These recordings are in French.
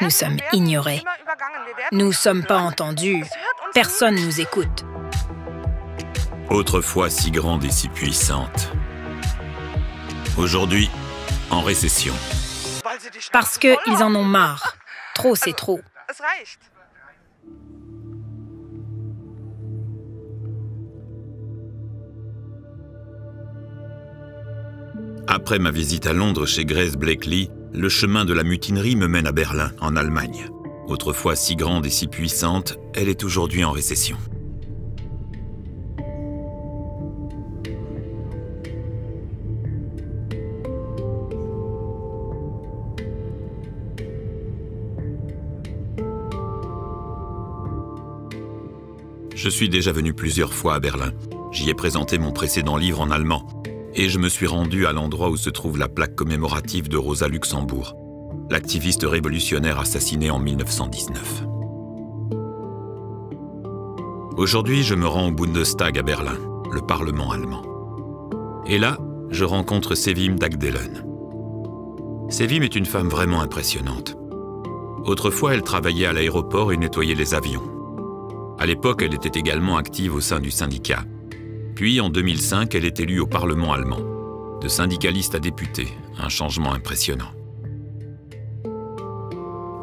Nous sommes ignorés. Nous ne sommes pas entendus. Personne ne nous écoute. Autrefois si grande et si puissante. Aujourd'hui, en récession. Parce qu'ils en ont marre. Trop, c'est trop. Après ma visite à Londres chez Grace Blakeley, le chemin de la mutinerie me mène à Berlin, en Allemagne. Autrefois si grande et si puissante, elle est aujourd'hui en récession. Je suis déjà venu plusieurs fois à Berlin. J'y ai présenté mon précédent livre en allemand. Et je me suis rendu à l'endroit où se trouve la plaque commémorative de Rosa Luxembourg, l'activiste révolutionnaire assassinée en 1919. Aujourd'hui, je me rends au Bundestag à Berlin, le Parlement allemand. Et là, je rencontre Sevim Dagdelen. Sevim est une femme vraiment impressionnante. Autrefois, elle travaillait à l'aéroport et nettoyait les avions. À l'époque, elle était également active au sein du syndicat. Puis, en 2005, elle est élue au Parlement allemand. De syndicaliste à députée, un changement impressionnant.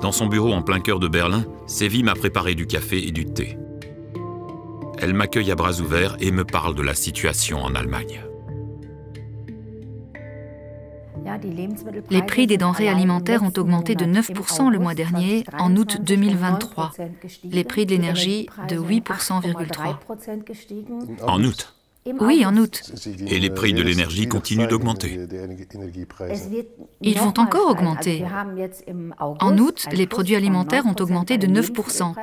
Dans son bureau en plein cœur de Berlin, Sevim m'a préparé du café et du thé. Elle m'accueille à bras ouverts et me parle de la situation en Allemagne. Les prix des denrées alimentaires ont augmenté de 9% le mois dernier, en août 2023. Les prix de l'énergie de 8,3%. En août? Oui, en août. Et les prix de l'énergie continuent d'augmenter. Ils vont encore augmenter. En août, les produits alimentaires ont augmenté de 9%.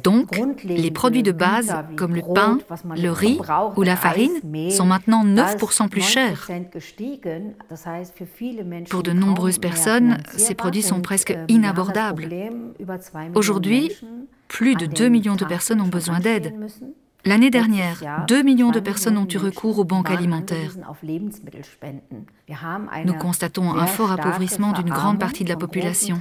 Donc, les produits de base, comme le pain, le riz ou la farine, sont maintenant 9% plus chers. Pour de nombreuses personnes, ces produits sont presque inabordables. Aujourd'hui, plus de 2 millions de personnes ont besoin d'aide. L'année dernière, 2 millions de personnes ont eu recours aux banques alimentaires. Nous constatons un fort appauvrissement d'une grande partie de la population.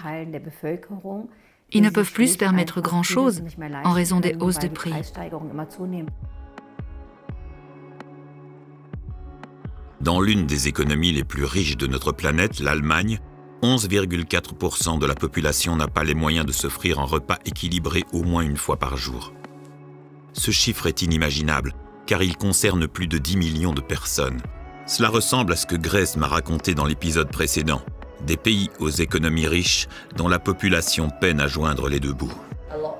Ils ne peuvent plus se permettre grand-chose en raison des hausses de prix. Dans l'une des économies les plus riches de notre planète, l'Allemagne, 11,4% de la population n'a pas les moyens de s'offrir un repas équilibré au moins une fois par jour. Ce chiffre est inimaginable, car il concerne plus de 10 millions de personnes. Cela ressemble à ce que Grace m'a raconté dans l'épisode précédent, des pays aux économies riches dont la population peine à joindre les deux bouts.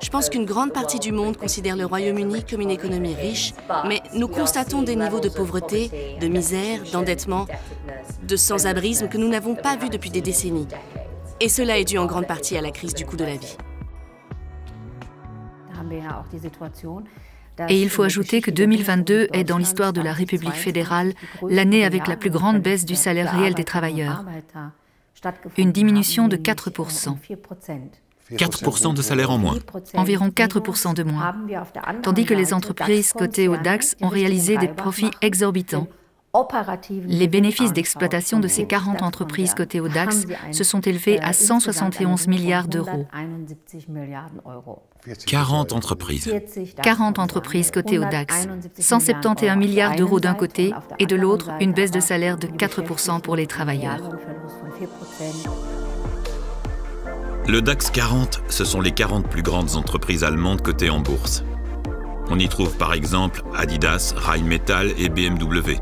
Je pense qu'une grande partie du monde considère le Royaume-Uni comme une économie riche, mais nous constatons des niveaux de pauvreté, de misère, d'endettement, de sans-abrisme que nous n'avons pas vus depuis des décennies. Et cela est dû en grande partie à la crise du coût de la vie. Et il faut ajouter que 2022 est dans l'histoire de la République fédérale l'année avec la plus grande baisse du salaire réel des travailleurs. Une diminution de 4%. 4% de salaire en moins. Environ 4% de moins. Tandis que les entreprises cotées au DAX ont réalisé des profits exorbitants. Les bénéfices d'exploitation de ces 40 entreprises cotées au DAX se sont élevés à 171 milliards d'euros. 40 entreprises. 40 entreprises cotées au DAX. 171 milliards d'euros d'un côté et de l'autre, une baisse de salaire de 4% pour les travailleurs. Le DAX 40, ce sont les 40 plus grandes entreprises allemandes cotées en bourse. On y trouve par exemple Adidas, Rheinmetall et BMW.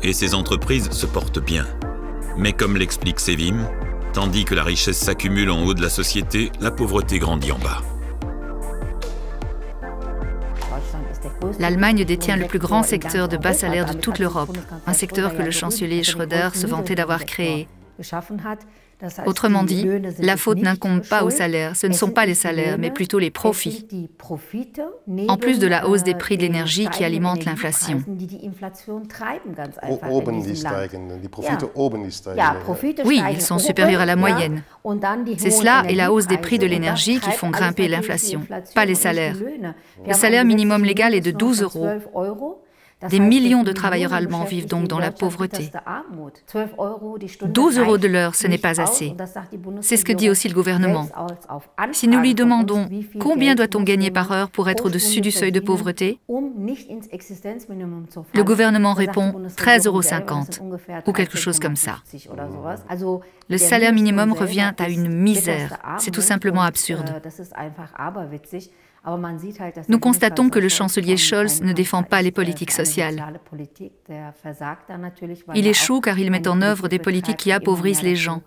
Et ces entreprises se portent bien. Mais comme l'explique Sevim, tandis que la richesse s'accumule en haut de la société, la pauvreté grandit en bas. L'Allemagne détient le plus grand secteur de bas salaire de toute l'Europe, un secteur que le chancelier Schröder se vantait d'avoir créé. Autrement dit, la faute n'incombe pas aux salaires. Ce ne sont pas les salaires, mais plutôt les profits. En plus de la hausse des prix de l'énergie qui alimente l'inflation. Oui, ils sont supérieurs à la moyenne. C'est cela et la hausse des prix de l'énergie qui font grimper l'inflation, pas les salaires. Le salaire minimum légal est de 12 €. Des millions de travailleurs allemands vivent donc dans la pauvreté. 12 € de l'heure, ce n'est pas assez. C'est ce que dit aussi le gouvernement. Si nous lui demandons combien doit-on gagner par heure pour être au-dessus du seuil de pauvreté, le gouvernement répond 13,50 € ou quelque chose comme ça. Le salaire minimum revient à une misère. C'est tout simplement absurde. Nous constatons que le chancelier Scholz ne défend pas les politiques sociales. Il échoue car il met en œuvre des politiques qui appauvrissent les gens.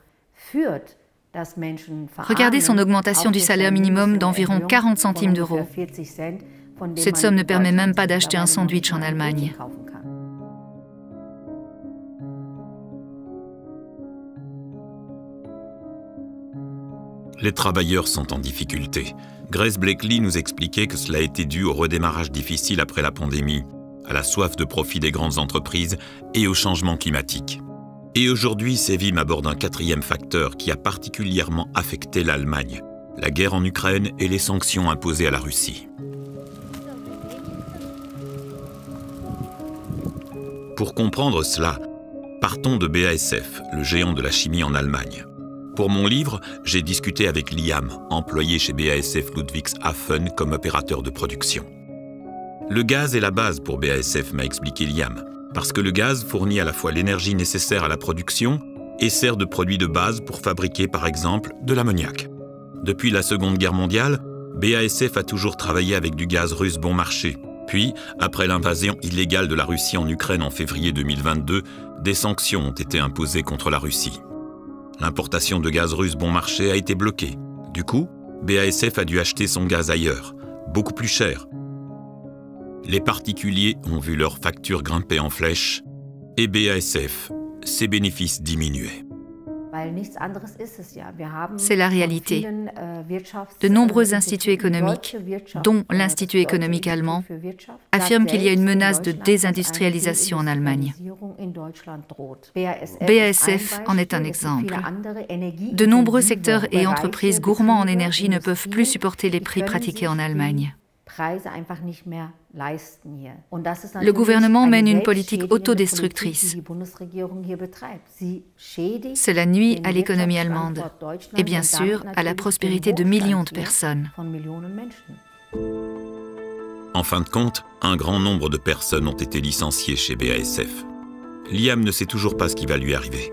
Regardez son augmentation du salaire minimum d'environ 40 centimes d'euros. Cette somme ne permet même pas d'acheter un sandwich en Allemagne. Les travailleurs sont en difficulté. Grace Blakeley nous expliquait que cela était dû au redémarrage difficile après la pandémie, à la soif de profit des grandes entreprises et au changement climatique. Et aujourd'hui, Sevim aborde un quatrième facteur qui a particulièrement affecté l'Allemagne, la guerre en Ukraine et les sanctions imposées à la Russie. Pour comprendre cela, partons de BASF, le géant de la chimie en Allemagne. Pour mon livre, j'ai discuté avec Liam, employé chez BASF Ludwigshafen comme opérateur de production. Le gaz est la base pour BASF, m'a expliqué Liam, parce que le gaz fournit à la fois l'énergie nécessaire à la production et sert de produit de base pour fabriquer par exemple de l'ammoniac. Depuis la Seconde Guerre mondiale, BASF a toujours travaillé avec du gaz russe bon marché. Puis, après l'invasion illégale de la Russie en Ukraine en février 2022, des sanctions ont été imposées contre la Russie. L'importation de gaz russe bon marché a été bloquée. Du coup, BASF a dû acheter son gaz ailleurs, beaucoup plus cher. Les particuliers ont vu leurs factures grimper en flèche et BASF, ses bénéfices diminuer. C'est la réalité. De nombreux instituts économiques, dont l'Institut économique allemand, affirment qu'il y a une menace de désindustrialisation en Allemagne. BASF en est un exemple. De nombreux secteurs et entreprises gourmands en énergie ne peuvent plus supporter les prix pratiqués en Allemagne. Le gouvernement mène une politique autodestructrice. Cela nuit à l'économie allemande et bien sûr à la prospérité de millions de personnes. En fin de compte, un grand nombre de personnes ont été licenciées chez BASF. Liam ne sait toujours pas ce qui va lui arriver.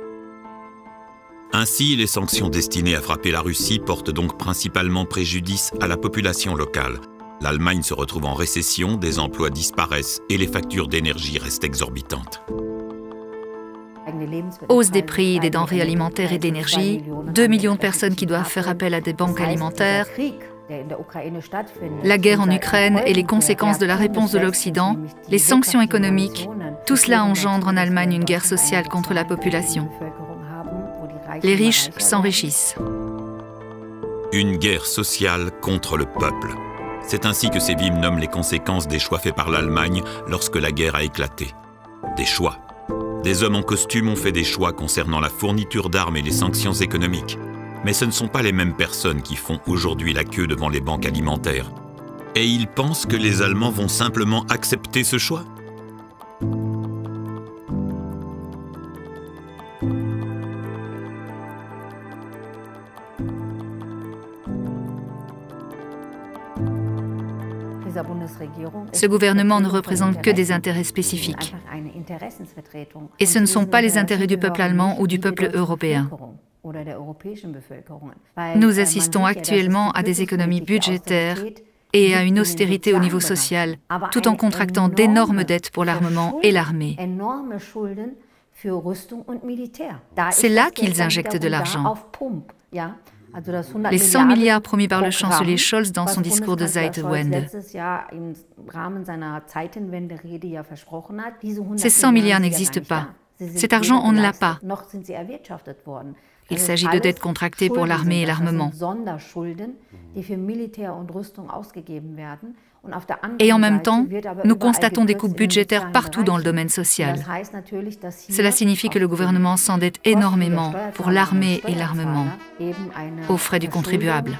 Ainsi, les sanctions destinées à frapper la Russie portent donc principalement préjudice à la population locale. L'Allemagne se retrouve en récession, des emplois disparaissent et les factures d'énergie restent exorbitantes. Hausse des prix des denrées alimentaires et d'énergie, 2 millions de personnes qui doivent faire appel à des banques alimentaires, la guerre en Ukraine et les conséquences de la réponse de l'Occident, les sanctions économiques, tout cela engendre en Allemagne une guerre sociale contre la population. Les riches s'enrichissent. Une guerre sociale contre le peuple. C'est ainsi que Sevim nomme les conséquences des choix faits par l'Allemagne lorsque la guerre a éclaté. Des choix. Des hommes en costume ont fait des choix concernant la fourniture d'armes et les sanctions économiques. Mais ce ne sont pas les mêmes personnes qui font aujourd'hui la queue devant les banques alimentaires. Et ils pensent que les Allemands vont simplement accepter ce choix ? Ce gouvernement ne représente que des intérêts spécifiques. Et ce ne sont pas les intérêts du peuple allemand ou du peuple européen. Nous assistons actuellement à des économies budgétaires et à une austérité au niveau social, tout en contractant d'énormes dettes pour l'armement et l'armée. C'est là qu'ils injectent de l'argent. Les 100 milliards promis par le chancelier Scholz dans son discours de Zeitenwende. Ces 100 milliards n'existent pas. Cet argent, on ne l'a pas. Il s'agit de dettes contractées pour l'armée et l'armement. Et en même temps, nous constatons des coupes budgétaires partout dans le domaine social. Cela signifie que le gouvernement s'endette énormément pour l'armée et l'armement, aux frais du contribuable.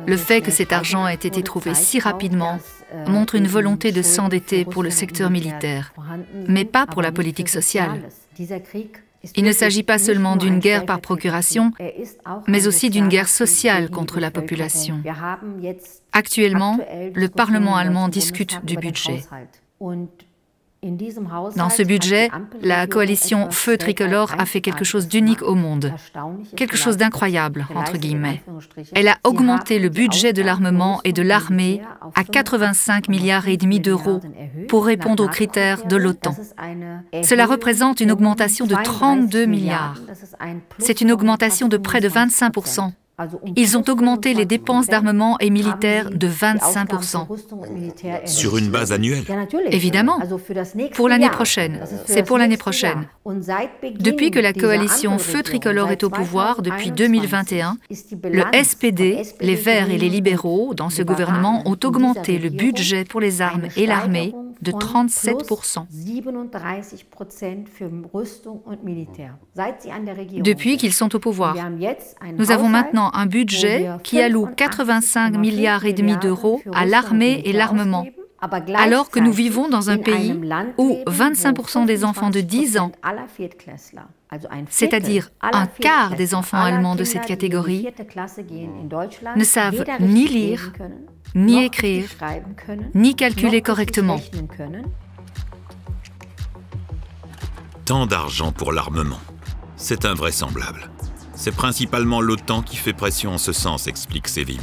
Le fait que cet argent ait été trouvé si rapidement montre une volonté de s'endetter pour le secteur militaire, mais pas pour la politique sociale. Il ne s'agit pas seulement d'une guerre par procuration, mais aussi d'une guerre sociale contre la population. Actuellement, le Parlement allemand discute du budget. Dans ce budget, la coalition Feu tricolore a fait quelque chose d'unique au monde, quelque chose d'incroyable, entre guillemets. Elle a augmenté le budget de l'armement et de l'armée à 85,5 milliards d'euros pour répondre aux critères de l'OTAN. Cela représente une augmentation de 32 milliards. C'est une augmentation de près de 25%. Ils ont augmenté les dépenses d'armement et militaires de 25%. Sur une base annuelle? Évidemment. Pour l'année prochaine. C'est pour l'année prochaine. Depuis que la coalition Feu tricolore est au pouvoir, depuis 2021, le SPD, les Verts et les libéraux, dans ce gouvernement, ont augmenté le budget pour les armes et l'armée de 37%. Depuis qu'ils sont au pouvoir, nous avons maintenant un budget qui alloue 85,5 milliards d'euros à l'armée et l'armement, alors que nous vivons dans un pays où 25% des enfants de 10 ans, c'est-à-dire un quart des enfants allemands de cette catégorie, ne savent ni lire, ni écrire, ni calculer correctement. Tant d'argent pour l'armement. C'est invraisemblable. C'est principalement l'OTAN qui fait pression en ce sens, explique Sevim.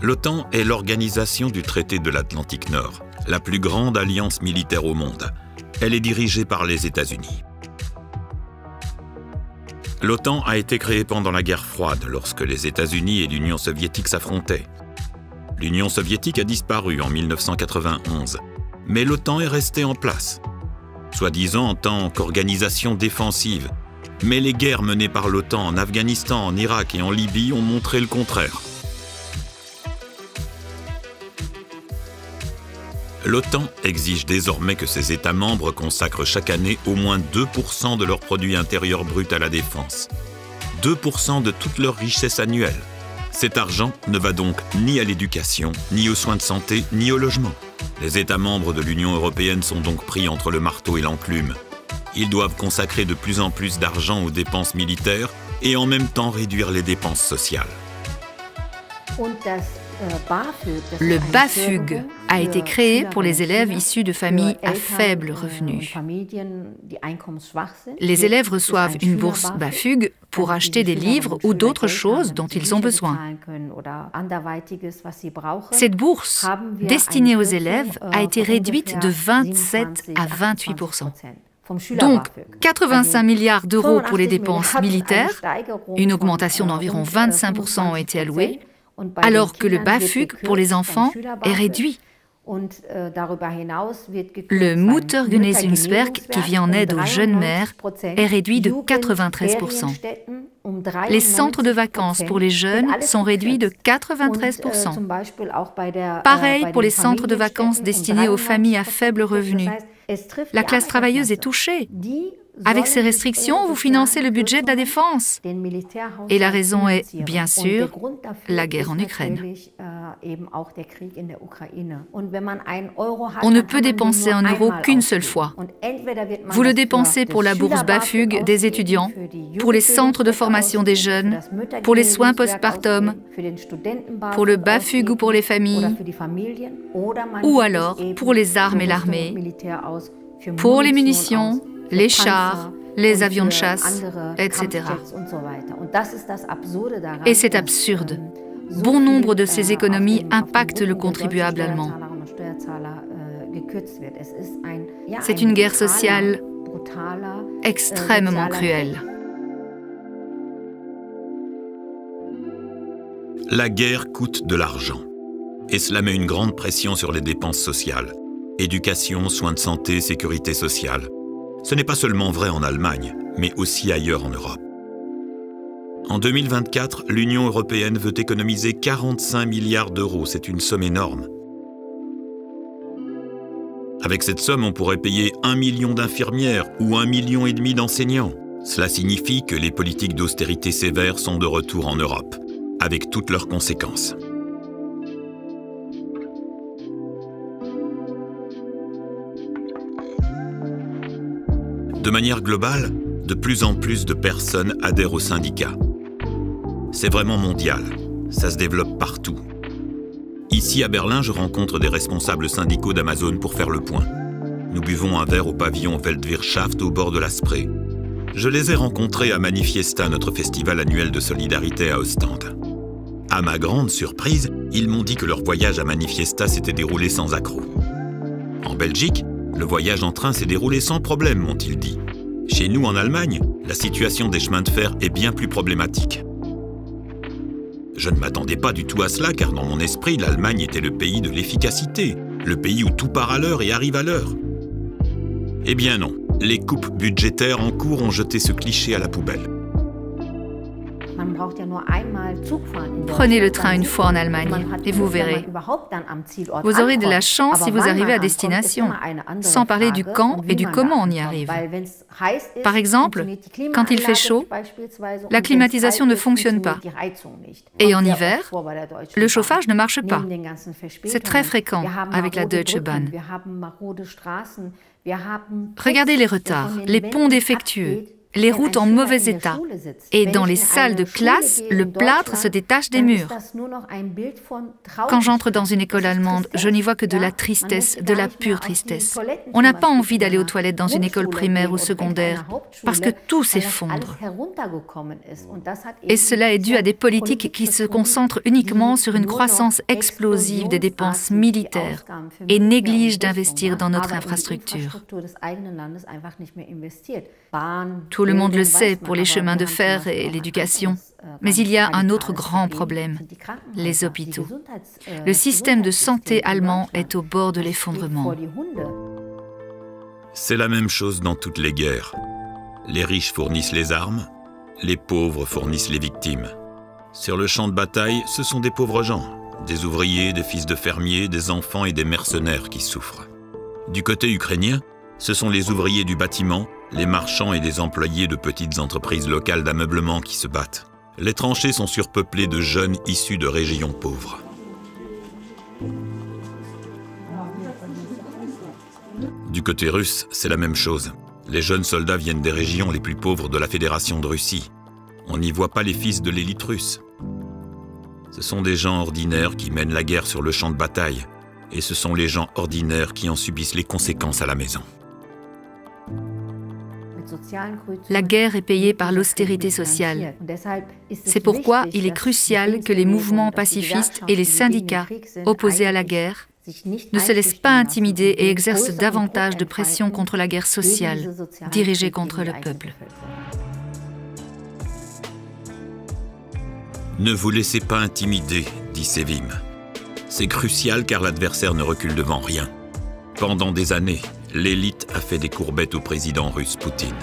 L'OTAN est l'organisation du traité de l'Atlantique Nord, la plus grande alliance militaire au monde. Elle est dirigée par les États-Unis. L'OTAN a été créée pendant la guerre froide, lorsque les États-Unis et l'Union soviétique s'affrontaient. L'Union soviétique a disparu en 1991, mais l'OTAN est restée en place, soi-disant en tant qu'organisation défensive. Mais les guerres menées par l'OTAN en Afghanistan, en Irak et en Libye ont montré le contraire. L'OTAN exige désormais que ses États membres consacrent chaque année au moins 2% de leur produit intérieur brut à la défense. 2% de toute leur richesse annuelle. Cet argent ne va donc ni à l'éducation, ni aux soins de santé, ni au logement. Les États membres de l'Union européenne sont donc pris entre le marteau et l'enclume. Ils doivent consacrer de plus en plus d'argent aux dépenses militaires et en même temps réduire les dépenses sociales. Le BAföG a été créé pour les élèves issus de familles à faible revenu. Les élèves reçoivent une bourse BAföG pour acheter des livres ou d'autres choses dont ils ont besoin. Cette bourse, destinée aux élèves, a été réduite de 27 à 28%. Donc, 85 milliards d'euros pour les dépenses militaires, une augmentation d'environ 25% a été allouée, alors que le BAföG pour les enfants est réduit. Le Muttergenesungswerk, qui vient en aide aux jeunes mères, est réduit de 93%. Les centres de vacances pour les jeunes sont réduits de 93%. Pareil pour les centres de vacances destinés aux familles à faible revenu. La classe travailleuse est touchée. Avec ces restrictions, vous financez le budget de la défense. Et la raison est, bien sûr, la guerre en Ukraine. On ne peut dépenser un euro qu'une seule fois. Vous le dépensez pour la bourse BAföG des étudiants, pour les centres de formation des jeunes, pour les soins postpartum, pour le BAföG ou pour les familles, ou alors pour les armes et l'armée, pour les munitions, les chars, les avions de chasse, etc. Et c'est absurde. Bon nombre de ces économies impactent le contribuable allemand. C'est une guerre sociale extrêmement cruelle. La guerre coûte de l'argent. Et cela met une grande pression sur les dépenses sociales. Éducation, soins de santé, sécurité sociale. Ce n'est pas seulement vrai en Allemagne, mais aussi ailleurs en Europe. En 2024, l'Union européenne veut économiser 45 milliards d'euros. C'est une somme énorme. Avec cette somme, on pourrait payer 1 million d'infirmières ou 1,5 million d'enseignants. Cela signifie que les politiques d'austérité sévères sont de retour en Europe, avec toutes leurs conséquences. De manière globale, de plus en plus de personnes adhèrent aux syndicats. C'est vraiment mondial, ça se développe partout. Ici à Berlin, je rencontre des responsables syndicaux d'Amazon pour faire le point. Nous buvons un verre au pavillon Weltwirtschaft au bord de la Spree. Je les ai rencontrés à Manifesta, notre festival annuel de solidarité à Ostende. À ma grande surprise, ils m'ont dit que leur voyage à Manifesta s'était déroulé sans accroc. En Belgique, le voyage en train s'est déroulé sans problème, m'ont-ils dit. Chez nous, en Allemagne, la situation des chemins de fer est bien plus problématique. Je ne m'attendais pas du tout à cela, car dans mon esprit, l'Allemagne était le pays de l'efficacité, le pays où tout part à l'heure et arrive à l'heure. Eh bien non, les coupes budgétaires en cours ont jeté ce cliché à la poubelle. Prenez le train une fois en Allemagne et vous verrez. Vous aurez de la chance si vous arrivez à destination, sans parler du quand et du comment on y arrive. Par exemple, quand il fait chaud, la climatisation ne fonctionne pas. Et en hiver, le chauffage ne marche pas. C'est très fréquent avec la Deutsche Bahn. Regardez les retards, les ponts défectueux, les routes en mauvais état. Et dans les salles de classe, le plâtre se détache des murs. Quand j'entre dans une école allemande, je n'y vois que de la tristesse, de la pure tristesse. On n'a pas envie d'aller aux toilettes dans une école primaire ou secondaire, parce que tout s'effondre. Et cela est dû à des politiques qui se concentrent uniquement sur une croissance explosive des dépenses militaires et négligent d'investir dans notre infrastructure. Tout le monde le sait pour les chemins de fer et l'éducation. Mais il y a un autre grand problème, les hôpitaux. Le système de santé allemand est au bord de l'effondrement. C'est la même chose dans toutes les guerres. Les riches fournissent les armes, les pauvres fournissent les victimes. Sur le champ de bataille, ce sont des pauvres gens, des ouvriers, des fils de fermiers, des enfants et des mercenaires qui souffrent. Du côté ukrainien, ce sont les ouvriers du bâtiment, les marchands et des employés de petites entreprises locales d'ameublement qui se battent. Les tranchées sont surpeuplées de jeunes issus de régions pauvres. Du côté russe, c'est la même chose. Les jeunes soldats viennent des régions les plus pauvres de la Fédération de Russie. On n'y voit pas les fils de l'élite russe. Ce sont des gens ordinaires qui mènent la guerre sur le champ de bataille. Et ce sont les gens ordinaires qui en subissent les conséquences à la maison. La guerre est payée par l'austérité sociale. C'est pourquoi il est crucial que les mouvements pacifistes et les syndicats opposés à la guerre ne se laissent pas intimider et exercent davantage de pression contre la guerre sociale, dirigée contre le peuple. Ne vous laissez pas intimider, dit Sevim. C'est crucial car l'adversaire ne recule devant rien. Pendant des années, l'élite a fait des courbettes au président russe Poutine.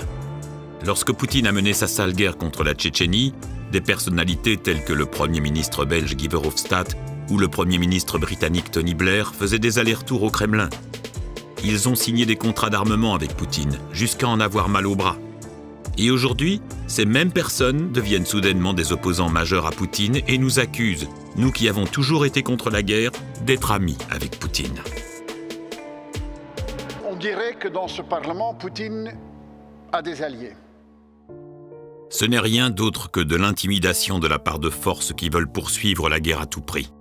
Lorsque Poutine a mené sa sale guerre contre la Tchétchénie, des personnalités telles que le Premier ministre belge Guy Verhofstadt ou le Premier ministre britannique Tony Blair faisaient des allers-retours au Kremlin. Ils ont signé des contrats d'armement avec Poutine, jusqu'à en avoir mal au bras. Et aujourd'hui, ces mêmes personnes deviennent soudainement des opposants majeurs à Poutine et nous accusent, nous qui avons toujours été contre la guerre, d'être amis avec Poutine. On dirait que dans ce Parlement, Poutine a des alliés. Ce n'est rien d'autre que de l'intimidation de la part de forces qui veulent poursuivre la guerre à tout prix.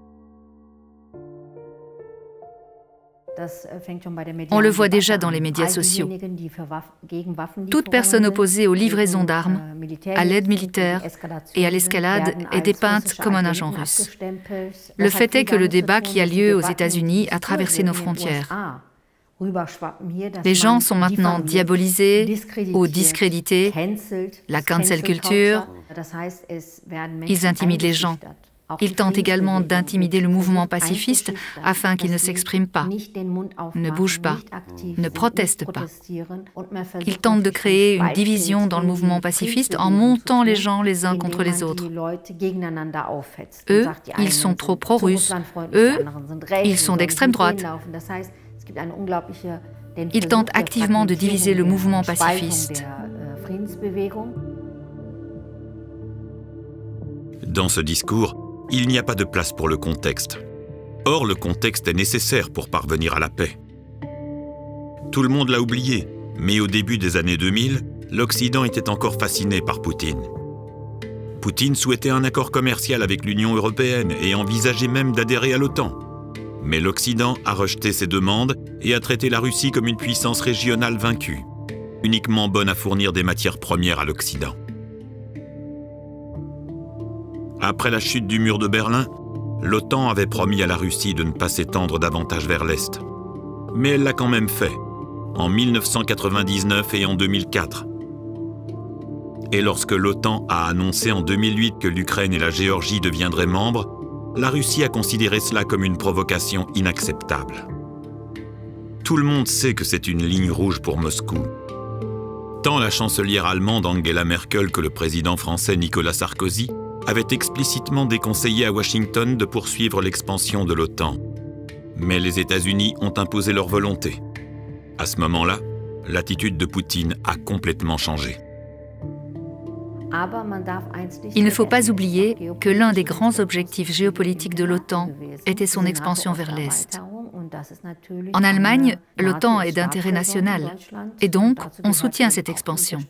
On le voit déjà dans les médias sociaux. Toute personne opposée aux livraisons d'armes, à l'aide militaire et à l'escalade est dépeinte comme un agent russe. Le fait est que le débat qui a lieu aux États-Unis a traversé nos frontières. Les gens sont maintenant diabolisés ou discrédités, la cancel culture, ils intimident les gens. Ils tentent également d'intimider le mouvement pacifiste afin qu'il ne s'exprime pas, ne bouge pas, ne proteste pas. Ils tentent de créer une division dans le mouvement pacifiste en montant les gens les uns contre les autres. Eux, ils sont trop pro-russes. Eux, ils sont d'extrême droite. Ils tentent activement de diviser le mouvement pacifiste. Dans ce discours, il n'y a pas de place pour le contexte. Or, le contexte est nécessaire pour parvenir à la paix. Tout le monde l'a oublié, mais au début des années 2000, l'Occident était encore fasciné par Poutine. Poutine souhaitait un accord commercial avec l'Union européenne et envisageait même d'adhérer à l'OTAN. Mais l'Occident a rejeté ces demandes et a traité la Russie comme une puissance régionale vaincue, uniquement bonne à fournir des matières premières à l'Occident. Après la chute du mur de Berlin, l'OTAN avait promis à la Russie de ne pas s'étendre davantage vers l'Est. Mais elle l'a quand même fait, en 1999 et en 2004. Et lorsque l'OTAN a annoncé en 2008 que l'Ukraine et la Géorgie deviendraient membres, la Russie a considéré cela comme une provocation inacceptable. Tout le monde sait que c'est une ligne rouge pour Moscou. Tant la chancelière allemande Angela Merkel que le président français Nicolas Sarkozy avaient explicitement déconseillé à Washington de poursuivre l'expansion de l'OTAN. Mais les États-Unis ont imposé leur volonté. À ce moment-là, l'attitude de Poutine a complètement changé. Il ne faut pas oublier que l'un des grands objectifs géopolitiques de l'OTAN était son expansion vers l'Est. En Allemagne, l'OTAN est d'intérêt national et donc on soutient cette expansion.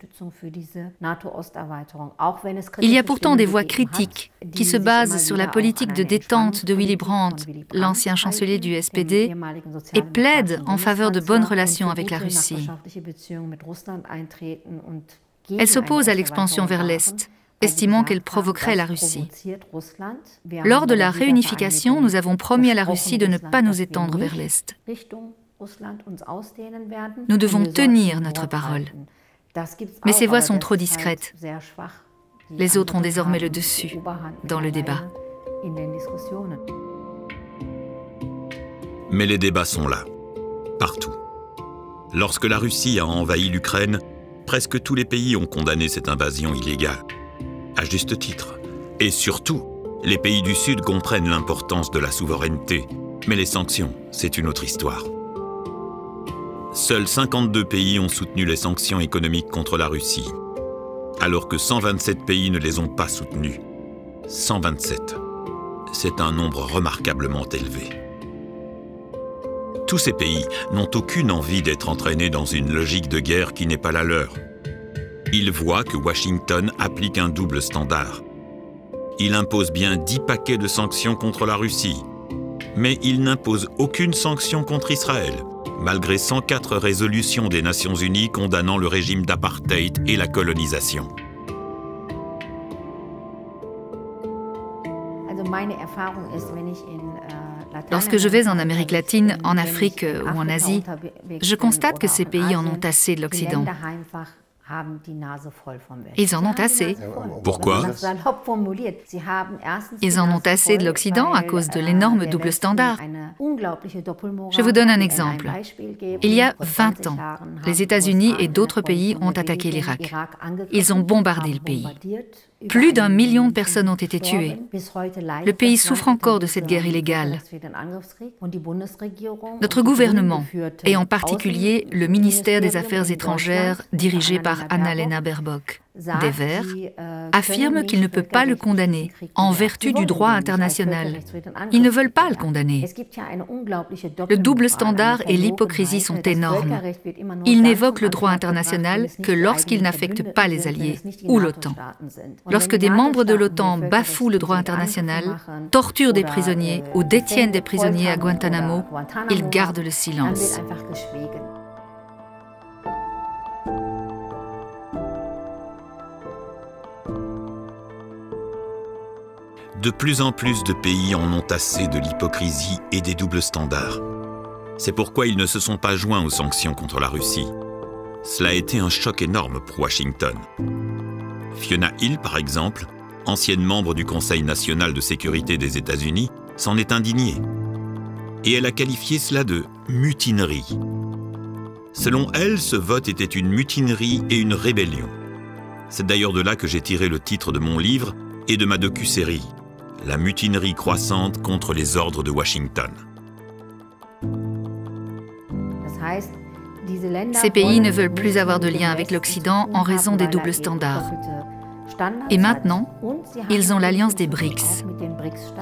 Il y a pourtant des voix critiques qui se basent sur la politique de détente de Willy Brandt, l'ancien chancelier du SPD, et plaident en faveur de bonnes relations avec la Russie. Elle s'oppose à l'expansion vers l'Est, estimant qu'elle provoquerait la Russie. Lors de la réunification, nous avons promis à la Russie de ne pas nous étendre vers l'Est. Nous devons tenir notre parole. Mais ces voix sont trop discrètes. Les autres ont désormais le dessus dans le débat. Mais les débats sont là, partout. Lorsque la Russie a envahi l'Ukraine, presque tous les pays ont condamné cette invasion illégale, à juste titre. Et surtout, les pays du Sud comprennent l'importance de la souveraineté. Mais les sanctions, c'est une autre histoire. Seuls 52 pays ont soutenu les sanctions économiques contre la Russie, alors que 127 pays ne les ont pas soutenues. 127. C'est un nombre remarquablement élevé. Tous ces pays n'ont aucune envie d'être entraînés dans une logique de guerre qui n'est pas la leur. Ils voient que Washington applique un double standard. Il impose bien 10 paquets de sanctions contre la Russie, mais il n'impose aucune sanction contre Israël, malgré 104 résolutions des Nations Unies condamnant le régime d'apartheid et la colonisation. Lorsque je vais en Amérique latine, en Afrique ou en Asie, je constate que ces pays en ont assez de l'Occident. Ils en ont assez. Pourquoi? Ils en ont assez de l'Occident à cause de l'énorme double standard. Je vous donne un exemple. Il y a 20 ans, les États-Unis et d'autres pays ont attaqué l'Irak. Ils ont bombardé le pays. Plus d'1 million de personnes ont été tuées. Le pays souffre encore de cette guerre illégale. Notre gouvernement, et en particulier le ministère des Affaires étrangères dirigé par Annalena Baerbock, des Verts, affirme qu'il ne peut pas le condamner en vertu du droit international. Ils ne veulent pas le condamner. Le double standard et l'hypocrisie sont énormes. Ils n'évoquent le droit international que lorsqu'il n'affecte pas les alliés ou l'OTAN. Lorsque des membres de l'OTAN bafouent le droit international, torturent des prisonniers ou détiennent des prisonniers à Guantanamo, ils gardent le silence. De plus en plus de pays en ont assez de l'hypocrisie et des doubles standards. C'est pourquoi ils ne se sont pas joints aux sanctions contre la Russie. Cela a été un choc énorme pour Washington. Fiona Hill, par exemple, ancienne membre du Conseil national de sécurité des États-Unis, s'en est indignée. Et elle a qualifié cela de mutinerie. Selon elle, ce vote était une mutinerie et une rébellion. C'est d'ailleurs de là que j'ai tiré le titre de mon livre et de ma docu-série, La mutinerie croissante contre les ordres de Washington. Ces pays ne veulent plus avoir de lien avec l'Occident en raison des doubles standards. Et maintenant, ils ont l'alliance des BRICS.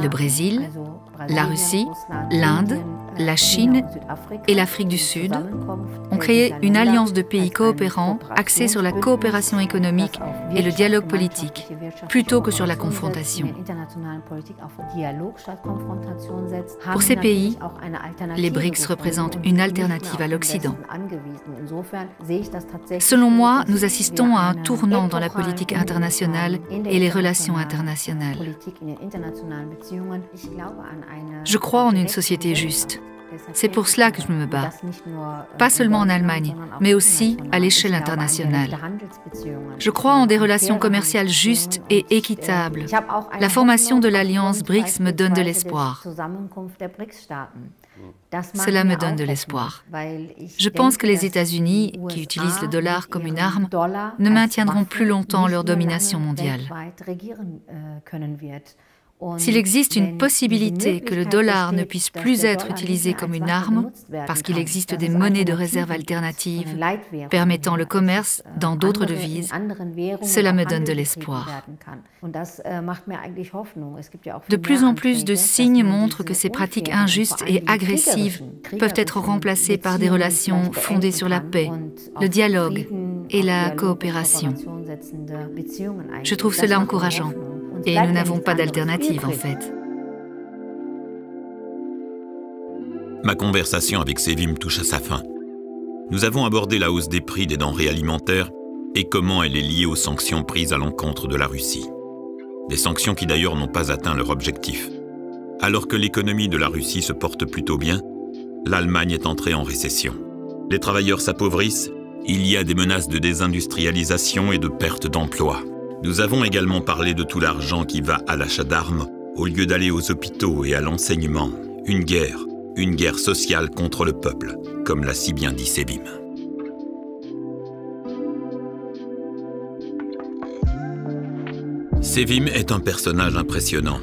Le Brésil, la Russie, l'Inde, la Chine et l'Afrique du Sud ont créé une alliance de pays coopérants axée sur la coopération économique et le dialogue politique, plutôt que sur la confrontation. Pour ces pays, les BRICS représentent une alternative à l'Occident. Selon moi, nous assistons à un tournant dans la politique internationale et les relations internationales. Je crois en une société juste. C'est pour cela que je me bats. Pas seulement en Allemagne, mais aussi à l'échelle internationale. Je crois en des relations commerciales justes et équitables. La formation de l'alliance BRICS me donne de l'espoir. Cela me donne de l'espoir. Je pense que les États-Unis, qui utilisent le dollar comme une arme, ne maintiendront plus longtemps leur domination mondiale. S'il existe une possibilité que le dollar ne puisse plus être utilisé comme une arme, parce qu'il existe des monnaies de réserve alternatives permettant le commerce dans d'autres devises, cela me donne de l'espoir. De plus en plus de signes montrent que ces pratiques injustes et agressives peuvent être remplacées par des relations fondées sur la paix, le dialogue et la coopération. Je trouve cela encourageant. Et nous n'avons pas d'alternative, en fait. Ma conversation avec Sevim touche à sa fin. Nous avons abordé la hausse des prix des denrées alimentaires et comment elle est liée aux sanctions prises à l'encontre de la Russie. Des sanctions qui d'ailleurs n'ont pas atteint leur objectif. Alors que l'économie de la Russie se porte plutôt bien, l'Allemagne est entrée en récession. Les travailleurs s'appauvrissent, il y a des menaces de désindustrialisation et de perte d'emplois. Nous avons également parlé de tout l'argent qui va à l'achat d'armes, au lieu d'aller aux hôpitaux et à l'enseignement. Une guerre sociale contre le peuple, comme l'a si bien dit Sevim. Sevim est un personnage impressionnant.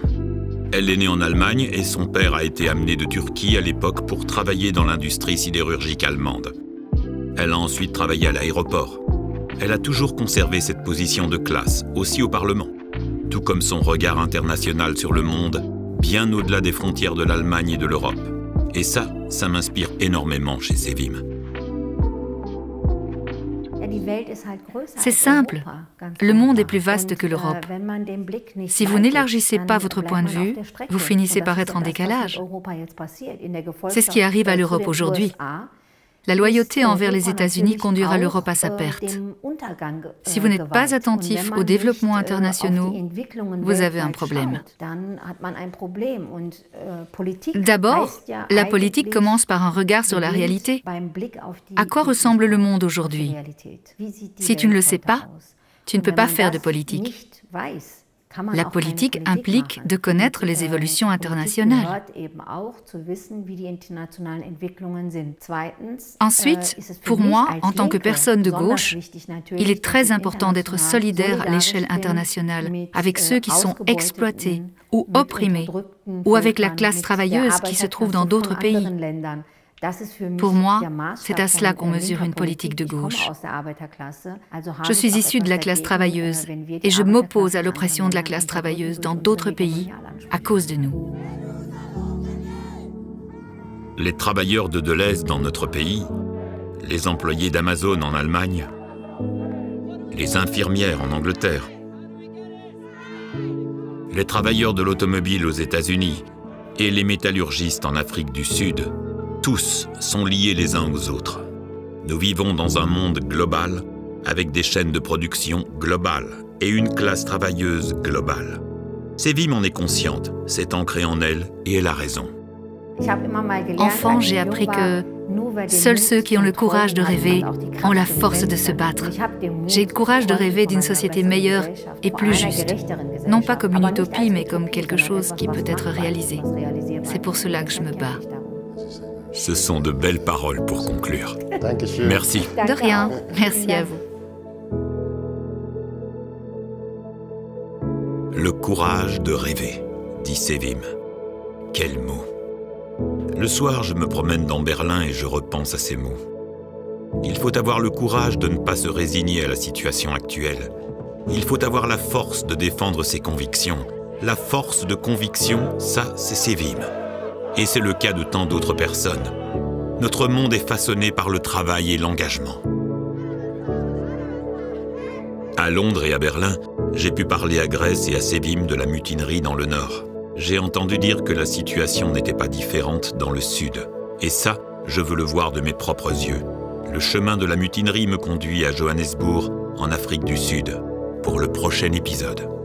Elle est née en Allemagne et son père a été amené de Turquie à l'époque pour travailler dans l'industrie sidérurgique allemande. Elle a ensuite travaillé à l'aéroport. Elle a toujours conservé cette position de classe, aussi au Parlement, tout comme son regard international sur le monde, bien au-delà des frontières de l'Allemagne et de l'Europe. Et ça m'inspire énormément chez Sevim. C'est simple, le monde est plus vaste que l'Europe. Si vous n'élargissez pas votre point de vue, vous finissez par être en décalage. C'est ce qui arrive à l'Europe aujourd'hui. La loyauté envers les États-Unis conduira l'Europe à sa perte. Si vous n'êtes pas attentif aux développements internationaux, vous avez un problème. D'abord, la politique commence par un regard sur la réalité. À quoi ressemble le monde aujourd'hui? Si tu ne le sais pas, tu ne peux pas faire de politique. La politique implique de connaître les évolutions internationales. Ensuite, pour moi, en tant que personne de gauche, il est très important d'être solidaire à l'échelle internationale avec ceux qui sont exploités ou opprimés, ou avec la classe travailleuse qui se trouve dans d'autres pays. Pour moi, c'est à cela qu'on mesure une politique de gauche. Je suis issue de la classe travailleuse et je m'oppose à l'oppression de la classe travailleuse dans d'autres pays à cause de nous. Les travailleurs de Deleuze dans notre pays, les employés d'Amazon en Allemagne, les infirmières en Angleterre, les travailleurs de l'automobile aux États-Unis et les métallurgistes en Afrique du Sud, tous sont liés les uns aux autres. Nous vivons dans un monde global, avec des chaînes de production globales et une classe travailleuse globale. Sevim en est consciente, c'est ancré en elle et elle a raison. Enfant, j'ai appris que seuls ceux qui ont le courage de rêver ont la force de se battre. J'ai le courage de rêver d'une société meilleure et plus juste. Non pas comme une utopie, mais comme quelque chose qui peut être réalisé. C'est pour cela que je me bats. Ce sont de belles paroles pour conclure. Merci. De rien. Merci à vous. Le courage de rêver, dit Sevim. Quel mot. Le soir, je me promène dans Berlin et je repense à ces mots. Il faut avoir le courage de ne pas se résigner à la situation actuelle. Il faut avoir la force de défendre ses convictions. La force de conviction, ça, c'est Sevim. Et c'est le cas de tant d'autres personnes. Notre monde est façonné par le travail et l'engagement. À Londres et à Berlin, j'ai pu parler à Grèce et à Sevim de la mutinerie dans le Nord. J'ai entendu dire que la situation n'était pas différente dans le Sud. Et ça, je veux le voir de mes propres yeux. Le chemin de la mutinerie me conduit à Johannesburg, en Afrique du Sud, pour le prochain épisode.